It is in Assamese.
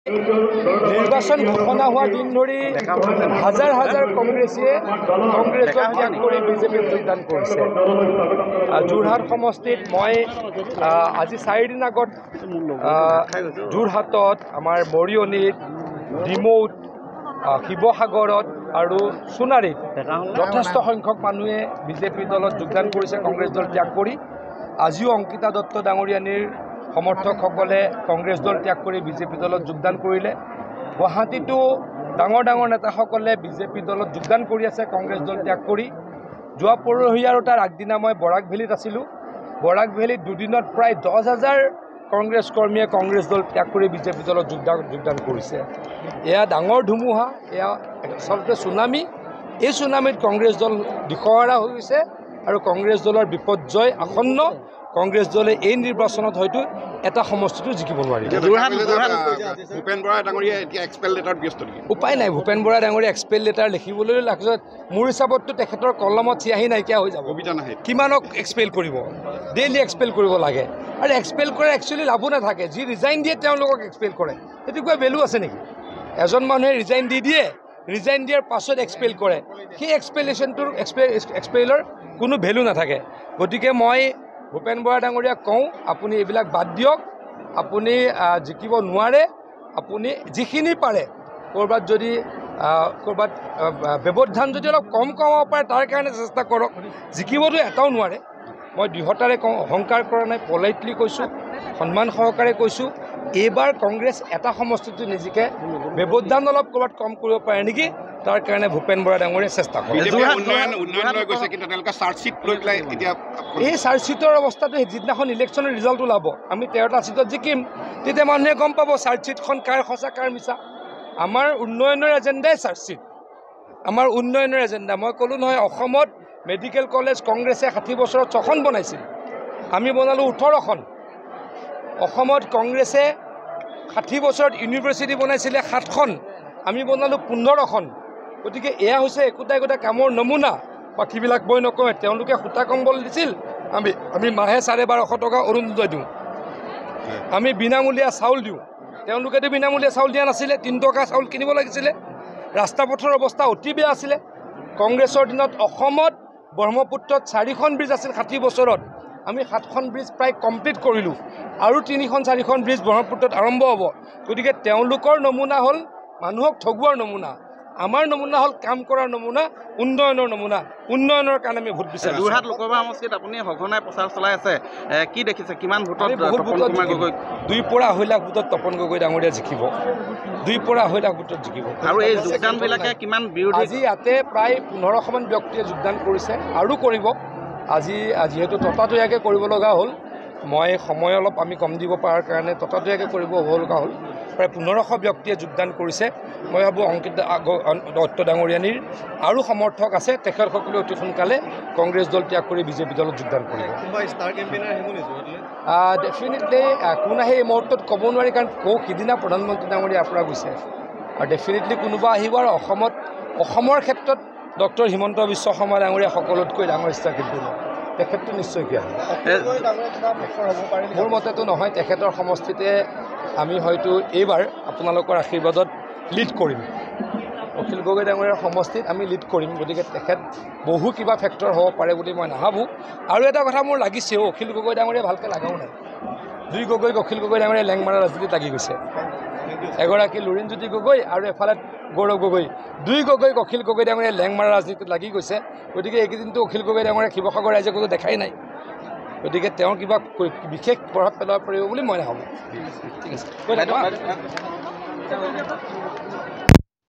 নিৰ্বাচন ঘোষণা হোৱা দিন ধৰি হাজাৰ হাজাৰ কংগ্ৰেছীয়ে কংগ্ৰেছক ত্যাগ কৰি বিজেপিত যোগদান কৰিছে। যোৰহাট সমষ্টিত মই আজি 4 দিন আগত যোৰহাটত, আমাৰ মৰিয়নিত, ডিমৌত, শিৱসাগৰত আৰু সোণাৰীত যথেষ্ট সংখ্যক মানুহে বিজেপি দলত যোগদান কৰিছে কংগ্ৰেছ দল ত্যাগ কৰি। আজিও অংকিতা দত্ত ডাঙৰীয়ানীৰ সমৰ্থকসকলে কংগ্ৰেছ দল ত্যাগ কৰি বিজেপি দলত যোগদান কৰিলে। গুৱাহাটীতো ডাঙৰ ডাঙৰ নেতাসকলে বিজেপি দলত যোগদান কৰি আছে কংগ্ৰেছ দল ত্যাগ কৰি। যোৱা পৰহি আৰু তাৰ আগদিনা মই বৰাক ভেলীত আছিলোঁ। বৰাক ভেলীত দুদিনত প্ৰায় 10,000 কংগ্ৰেছ কৰ্মীয়ে কংগ্ৰেছ দল ত্যাগ কৰি বিজেপি দলত যোগদান কৰিছে। এয়া ডাঙৰ ধুমুহা, এয়া আচলতে চুনামি। এই চুনামিত কংগ্ৰেছ দল দিশহাৰা হৈ গৈছে আৰু কংগ্ৰেছ দলৰ বিপৰ্যয় আসন্ন। কংগ্ৰেছ দলে এই নিৰ্বাচনত হয়তো এটা সমষ্টিটো জিকিব নোৱাৰিব। ভূপেন বৰা ডাঙৰীয়া এতিয়া এক্সপেল লেটাৰত ব্যস্ত নেকি? উপায় নাই, ভূপেন বৰা ডাঙৰীয়া এক্সপেল লেটাৰ লিখিবলৈ লাগছত মোৰ হিচাপততো তেখেতৰ কলমত চিয়াহী নাইকিয়া হৈ যাব। কবিতা নাহে, কিমানক এক্সপেল কৰিব? ডেইলি এক্সপেল কৰিব লাগে। আৰু এক্সপেল কৰে একচুৱেলি লাভো নাথাকে। যি ৰিজাইন দিয়ে তেওঁলোকক এক্সপেল কৰে, সেইটো কিবা ভেলু আছে নেকি? এজন মানুহে ৰিজাইন দি দিয়ে, ৰিজাইন দিয়াৰ পাছত এক্সপেল কৰে, সেই এক্সপেলৰ কোনো ভেলু নাথাকে। গতিকে মই ভূপেন বৰা ডাঙৰীয়াক কওঁ, আপুনি এইবিলাক বাদ দিয়ক। আপুনি জিকিব নোৱাৰে। আপুনি যিখিনি পাৰে ক'ৰবাত যদি ক'ৰবাত ব্যৱধান যদি অলপ কম কমাব পাৰে তাৰ কাৰণে চেষ্টা কৰক। জিকিবতো এটাও নোৱাৰে। মই দৃঢ়তাৰে কওঁ, অহংকাৰ কৰা নাই, পলাইটলি কৈছোঁ, সন্মান সহকাৰে কৈছোঁ। এইবাৰ কংগ্ৰেছ এটা সমষ্টিটো নিজিকে, ব্যৱধান অলপ ক'ৰবাত কম কৰিব পাৰে নেকি, তাৰ কাৰণে ভূপেন বৰা ডাঙৰীয়ে চেষ্টা কৰে। এই চাৰ্জশ্বিটৰ অৱস্থাটো যিদিনাখন ইলেকশ্যনৰ ৰিজাল্ট ওলাব, আমি 13টা ছিটত জিকিম, তেতিয়া মানুহে গম পাব চাৰ্জশ্বিটখন কাৰ সঁচা কাৰ মিছা। আমাৰ উন্নয়নৰ এজেণ্ডাই চাৰ্জশ্বিট, আমাৰ উন্নয়নৰ এজেণ্ডা। মই ক'লোঁ নহয়, অসমত মেডিকেল কলেজ কংগ্ৰেছে 60 বছৰত 6খন বনাইছিল, আমি বনালোঁ 18খন। অসমত কংগ্ৰেছে 60 বছৰত ইউনিভাৰ্চিটি বনাইছিলে 7খন, আমি বনালোঁ 15খন। গতিকে এয়া হৈছে একোটা একোটা কামৰ নমুনা। বাকীবিলাক মই নকওঁ। তেওঁলোকে সূতা কম্বল দিছিল, আমি মাহে 1250 টকা অৰুণোদয় দিওঁ, আমি বিনামূলীয়া চাউল দিওঁ। তেওঁলোকেতো বিনামূলীয়া চাউল দিয়া নাছিলে, 3 টকা চাউল কিনিব লাগিছিলে। ৰাস্তা পথৰ অৱস্থা অতি বেয়া আছিলে। কংগ্ৰেছৰ দিনত অসমত ব্ৰহ্মপুত্ৰত 4খন ব্ৰিজ আছিল 60 বছৰত, আমি 7খন ব্ৰিজ প্ৰায় কমপ্লিট কৰিলোঁ, আৰু 3-4খন ব্ৰিজ ব্ৰহ্মপুত্ৰত আৰম্ভ হ'ব। গতিকে তেওঁলোকৰ নমুনা হ'ল মানুহক ঠগোৱাৰ নমুনা, আমাৰ নমুনা হ'ল কাম কৰাৰ নমুনা, উন্নয়নৰ নমুনা। উন্নয়নৰ কাৰণে আমি ভোট বিচাৰিছোঁ। যোৰহাট লোকসভা সমষ্টিত আপুনি সঘনাই প্ৰচাৰ চলাই আছে, কি দেখিছে? কিমান ভোটত? 2 পৰা 2.5 লাখ ভোটত তপন গগৈ ডাঙৰীয়া জিকিব। 2 পৰা 2.5 লাখ ভোটত জিকিব। আৰু এই যোগদানবিলাকে কিমান বিৰোধী? আজি ইয়াতে প্ৰায় 1500মান ব্যক্তিয়ে যোগদান কৰিছে আৰু কৰিব। আজি যিহেতু ততাতৈয়াকৈ কৰিব লগা হ'ল, মই সময় অলপ আমি কম দিব পৰাৰ কাৰণে ততাতৈয়াকৈ কৰিব লগা হ'ল। প্ৰায় 1500 ব্যক্তিয়ে যোগদান কৰিছে। মই ভাবোঁ অংকিতা দত্ত ডাঙৰীয়ানীৰ আৰু সমৰ্থক আছে, তেখেতসকলে অতি সোনকালে কংগ্ৰেছ দল ত্যাগ কৰি বিজেপি দলত যোগদান কৰিব। ডেফিনেটলি কোন আহে এই মুহূৰ্তত ক'ব নোৱাৰি, কাৰণ সিদিনা প্ৰধানমন্ত্ৰী ডাঙৰীয়া ইয়াৰ পৰা গৈছে, আৰু ডেফিনেটলি কোনোবা আহিব। আৰু অসমৰ ক্ষেত্ৰত ডক্টৰ হিমন্ত বিশ্ব শৰ্মা ডাঙৰীয়া সকলোতকৈ ডাঙৰ ষ্টাৰ কিন্তু তেখেতটো নিশ্চয়কৈ আহিব। মোৰ মতেতো নহয়, তেখেতৰ সমষ্টিতে আমি হয়তো এইবাৰ আপোনালোকৰ আশীৰ্বাদত লিড কৰিম। অখিল গগৈ ডাঙৰীয়াৰ সমষ্টিত আমি লিড কৰিম। গতিকে তেখেত বহু কিবা ফেক্টৰ হ'ব পাৰে বুলি মই নাভাবোঁ। আৰু এটা কথা মোৰ লাগিছেও, অখিল গগৈ ডাঙৰীয়া ভালকৈ লাগাও নাই। 2 গগৈক অখিল গগৈ ডাঙৰীয়া লেংমাৰা ৰাজনীতিত লাগি গৈছে। এগৰাকী লুৰিণজ্যোতি গগৈ আৰু এফালে গৌৰৱ গগৈ, 2 গগৈক অখিল গগৈ ডাঙৰীয়া লেংমাৰা ৰাজনীতিত লাগি গৈছে। গতিকে এইকেইদিনটো অখিল গগৈ ডাঙৰীয়া শিৱসাগৰ ৰাইজে কোনো দেখাই নাই। গতিকে তেওঁৰ কিবা বিশেষ প্ৰভাৱ পেলাব পাৰিব বুলি মই নাভাবোঁ। ঠিক আছে।